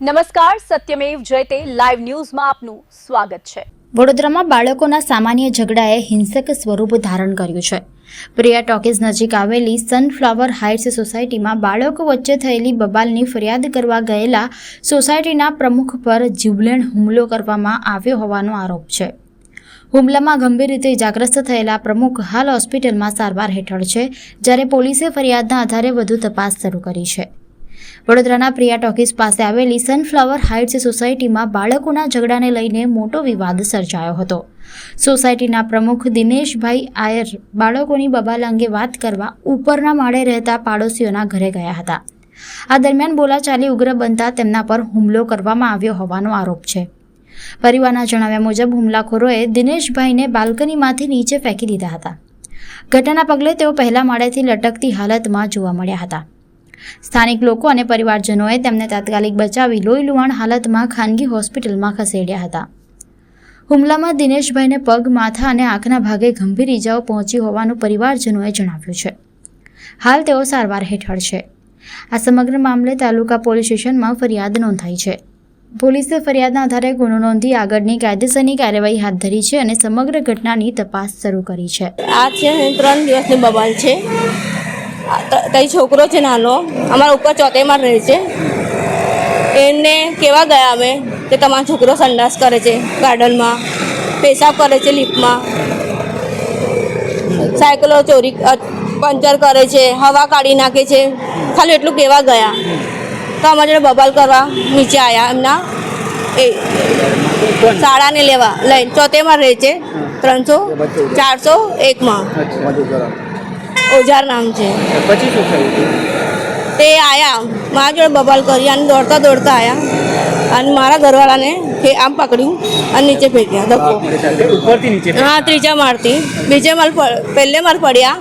નમસ્કાર, સત્યમેવ જયતે લાઈવ ન્યૂઝમાં આપનું સ્વાગત છે। વડોદરામાં બાળકોના સામાન્ય ઝઘડાએ હિંસક સ્વરૂપ ધારણ કર્યું છે। પ્રિયા ટોકીઝ નજીક આવેલી સનફ્લાવર હાઇટ્સ સોસાયટીમાં બાળકો વચ્ચે થયેલી બબાલની ફરિયાદ કરવા ગયેલા સોસાયટીના પ્રમુખ પર જીવલેણ હુમલો કરવામાં આવ્યો હોવાનો આરોપ છે। હુમલામાં ગંભીર રીતે ઇજાગ્રસ્ત થયેલા પ્રમુખ હાલ હોસ્પિટલમાં સારવાર હેઠળ છે, જ્યારે પોલીસે ફરિયાદના આધારે વધુ તપાસ શરૂ કરી છે। વડોદરાના પ્રિયા ટોકીઝ પાસે આવેલી સનફ્લાવર હાઇટ્સ સોસાયટીમાં બાળકોના ઝઘડાને લઈને મોટો વિવાદ સર્જાયો હતો। સોસાયટીના પ્રમુખ દિનેશભાઈ આયર બાળકોની બબાલ અંગે વાત કરવા ઉપરના માળે રહેતા પાડોશીઓના ઘરે ગયા હતા। આ દરમિયાન બોલાચાલી ઉગ્ર બનતા તેમના પર હુમલો કરવામાં આવ્યો હોવાનો આરોપ છે। પરિવારના જણાવ્યા મુજબ હુમલાખોરોએ દિનેશભાઈને બાલ્કનીમાંથી નીચે ફેંકી દીધા હતા। ઘટનાના પગલે તેઓ પહેલા માળેથી લટકતી હાલતમાં જોવા મળ્યા હતા। સ્થાનિક લોકો અને પરિવારજનોએ તેમને તાત્કાલિક બચાવી લોહીલુહાણ હાલતમાં ખાનગી હોસ્પિટલમાં ખસેડ્યા હતા। હુમલામાં દિનેશભાઈને પગ, માથા અને આંખના ભાગે ગંભીર ઈજાઓ પહોંચી હોવાનું પરિવારજનોએ જણાવ્યું છે। હાલ તેઓ સારવાર હેઠળ છે। આ સમગ્ર મામલે તાલુકા પોલીસ સ્ટેશનમાં ફરિયાદ નોંધાઈ છે। પોલીસે ફરિયાદના આધારે ગુનો નોંધી આગળની કાયદેસરની કાર્યવાહી હાથ ધરી છે અને સમગ્ર ઘટનાની તપાસ શરૂ કરી છે। આ છે 3 દિવસની બબાલ છે। તઈ છોકરો છે નાનો, અમારા ઉપર ચોથેમાં રહે છે। એને કેવા ગયા અમે કે તમારો છોકરો સંડાસ કરે છે ગાર્ડનમાં, પેશાબ કરે છે લિફ્ટમાં, સાયકલો ચોરી પંચર કરે છે, હવા કાઢી નાખે છે। ખાલી એટલું કેવા ગયા તો અમારા જોડે બબાલ કરવા નીચે આવ્યા। એમના એ શાળાને લેવા લઈને ચોથેમાં રહે છે, 401માં ઓજાર નામ છે। પછી શું થયું? તે આયા મારા જોડે બબાલ કરી અને દોડતા દોડતા આવ્યા અને મારા ઘરવાળાને આમ પકડ્યું અને નીચે ફેંક્યા ધક્કો। ઉપરથી નીચે? હા, 3જા માળથી। બીજે માળ પહેલે માળ પડ્યા,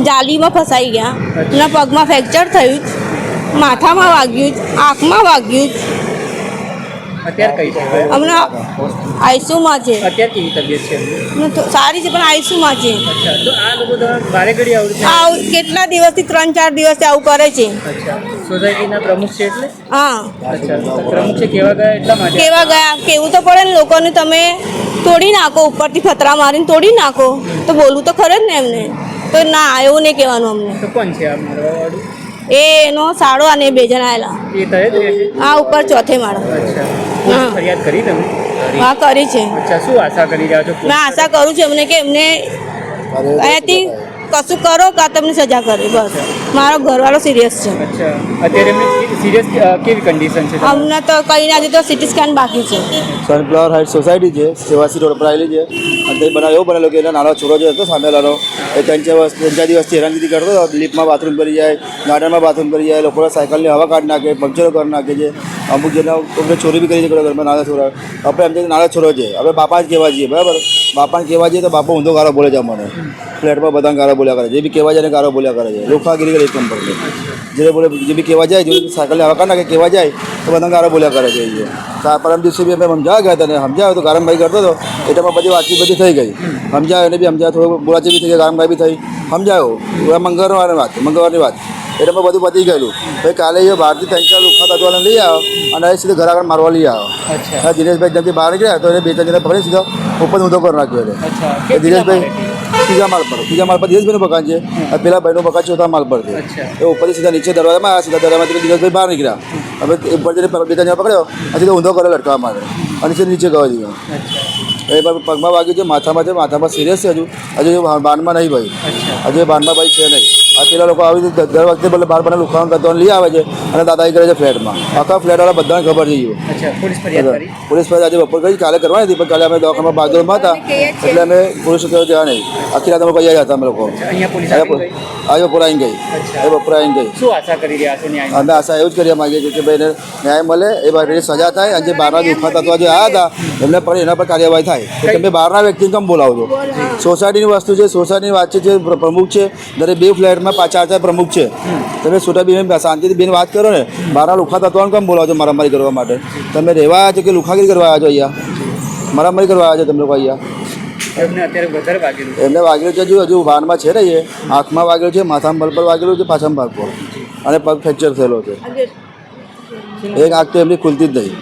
જાલીમાં ફસાઈ ગયા, એના પગમાં ફ્રેક્ચર થયું, માથામાં વાગ્યું, આંખમાં વાગ્યું। અત્યારે કઈ છે? હમણાં આઈસીયુમાં છે। અત્યારે કેવી તબિયત છે? સારી છે પણ આઈસીયુમાં છે। અચ્છા, તો આ લોકો તમારે બારે ઘડી આવું કેટલા દિવસથી 3-4 દિવસથી આવું કરે છે। અચ્છા, સોસાયટીના પ્રમુખ છે એટલે? હા। અચ્છા, પ્રમુખ છે, કેવા ગયા એટલા માટે? કેવા ગયા કેવું તો પડે ને લોકોને, તમે તોડી નાખો, ઉપરથી ફતરા મારીને તોડી નાખો તો બોલવું તો ખરે જ ને એમને। તો ના, એવું નહીં કહેવાનું અમને। તો કોણ છે આ મારવાવાળું? એનો સાડો અને 2 જણ આવેલા। એ તય જ રહે છે? આ ઉપર ચોથે માળો। અચ્છા, હા। ફરિયાદ કરી તમે? હા, કરી છે। અચ્છા, શું આશા કરી રહ્યા છો? મેં આશા કરું છું એમને કે એમને અહીંયાથી કશું કરો કાં તમને સજા કરે, બસ। મારો ઘરવાળો સિરિયસ છે। અચ્છા, અત્યારે એમને સિરિયસ કેવી કન્ડિશન છે? અમને તો કંઈ ના તો સિટી સ્કેન બાકી છે। સનફ્લાવર હાઇટ સોસાયટી છે, સેવાસી રોડ પર આવેલી છે। અને તે બનાવ એવો બનેલો કે એના નાનો છોકરો જે હતો સામેલાનો, એ 3-4 દિવસથી હેરાનગીરી કરતો હતો। લિફ્ટમાં બાથરૂમ કરી જાય, ગાર્ડનમાં બાથરૂમ કરી જાય, લોકોના સાયકલની હવા કાઢી નાખે, પંક્ચરો કરી નાખે છે। અમુક જેના કોઈને ચોરી બી કરી છે ઘરમાં, નાના છોકરા। આપણે એમ નાનો છોકરો છે, આપણે બાપા જ કહેવા જઈએ, બરાબર? બાપાને કહેવા જઈએ તો બાપા ઊંધો ગાળો બોલે છે અમને, ફ્લેટમાં બધાને ગાળો બોલ્યા કરે છે, જે બી કહેવા જાય ને ગાળો બોલ્યા કરે છે, લોખાગીરી કરે એક નંબર છે। જે બોલે જે બી કહેવા જાય, જો સાયકલની હવા કાઢી નાખે કહેવા જાય તો બધાને ગાળો બોલ્યા કરે છે। પરમ દિવસે બી અમે સમજાવવા ગયા હતા ને સમજાવ્યો તો ગારમભાઈ કરતો હતો, એટલામાં બધી વાતચીત બધી થઈ ગઈ। સમજાવ્યો એને બી સમજાવ્યો, થોડું બોલાચી બી થઈ ગઈ, ગારમભાઈ બી થઈ, સમજાવ્યો મંગળવારની વાત એટલામાં બધું પતી ગયેલું। ભાઈ કાલે એ બહારથી 3-4 લુખ્ખા તત્વાને લઈ આવ્યો અને એ સીધો ઘર આગળ મારવા લઈ આવ્યો। દિનેશભાઈ જેમથી બહાર નીકળ્યા તો એને 2-3 જણા પકડી સીધો ઉપર ઊંધો કરી નાખ્યો એટલે દિનેશભાઈ ત્રીજા માળ પર દિનેશભાઈનું મકાન છે, પેલા ભાઈનું મકાન ચોથા માળ પર છે। એ ઉપરથી સીધા નીચે દરવાજામાં આવ્યા, સીધા દરવાજામાંથી દિનેશભાઈ બહાર નીકળ્યા। હવે ઉપર જઈને 2 જણા પકડ્યો અને સીધો ઊંધો કરે લટકાવવા માટે અને સીધો નીચે ગયો દીધો। એ પગમાં વાગ્યું છે, માથામાં છે, માથામાં સિરિયસ છે। હજુ બાનમાં નહીં ભાઈ, હજુ બાનમાં ભાઈ છે નહીં। આ પેલા લોકો આવી રીતે દર વખતે બોલે બહાર બને લુખાણ કરતો લઈ આવે છે અને દાદાગીરી કરે છે ફ્લેટમાં। આખા ફ્લેટવાળા બધાને ખબર છે। પોલીસ ફરિયાદ આજે બપોર કરી, કાલે કરવાની હતી પણ કાલે અમે દવાખાનામાં બાજુમાં હતા એટલે અમે પોલીસ સ્ટેશન જવા નહીં, આખી રાત અમે કહી હતા અમે લોકો। આજે બપોર આવી ગઈ, બપોર આવી ગઈ। અમે આશા એવું જ કરવા માંગીએ છીએ કે ભાઈને ન્યાય મળે, એ ભાઈને સજા થાય અને જે બહારના દુઃખા તત્વ જે આવ્યા હતા એમને પણ એના પર કાર્યવાહી થાય। તમે બહારના વ્યક્તિને કેમ બોલાવો છો? સોસાયટીની વસ્તુ છે, સોસાયટીની વાત છે, જે પ્રમુખ છે દરેક 2 ફ્લેટમાં 5-4 પ્રમુખ છે, તમે છોટા બેન શાંતિથી બેન વાત કરો ને। બહારના લુખા તત્વોને કેમ બોલાવો છો મારામારી કરવા માટે? તમે રહેવા આવ્યા છો કે લુખાગીરી કરવા આવ્યા છો? અહીંયા મારામારી કરવા આવ્યા છો તમે લોકો? અહીંયા એમને વાગેલું છે, હજુ વાનમાં છે ને, એ આંખમાં વાગેલું છે, માથામાં બલ પર વાગેલું છે, પાછળના ભાગ પર, અને પગ ફ્રેક્ચર થયેલો છે। એક આંખ તો એમની ખુલતી જ નહીં.